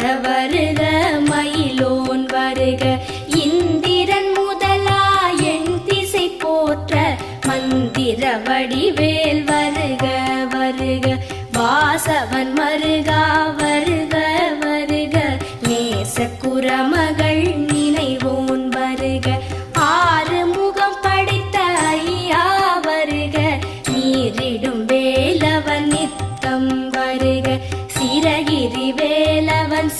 வருக மயிலோன் வருக இந்திரன் முதலா என் திசை போற்ற மந்திர வடிவேல் வருக வருக வாசவன் மருகா வருக வருக நேச குரம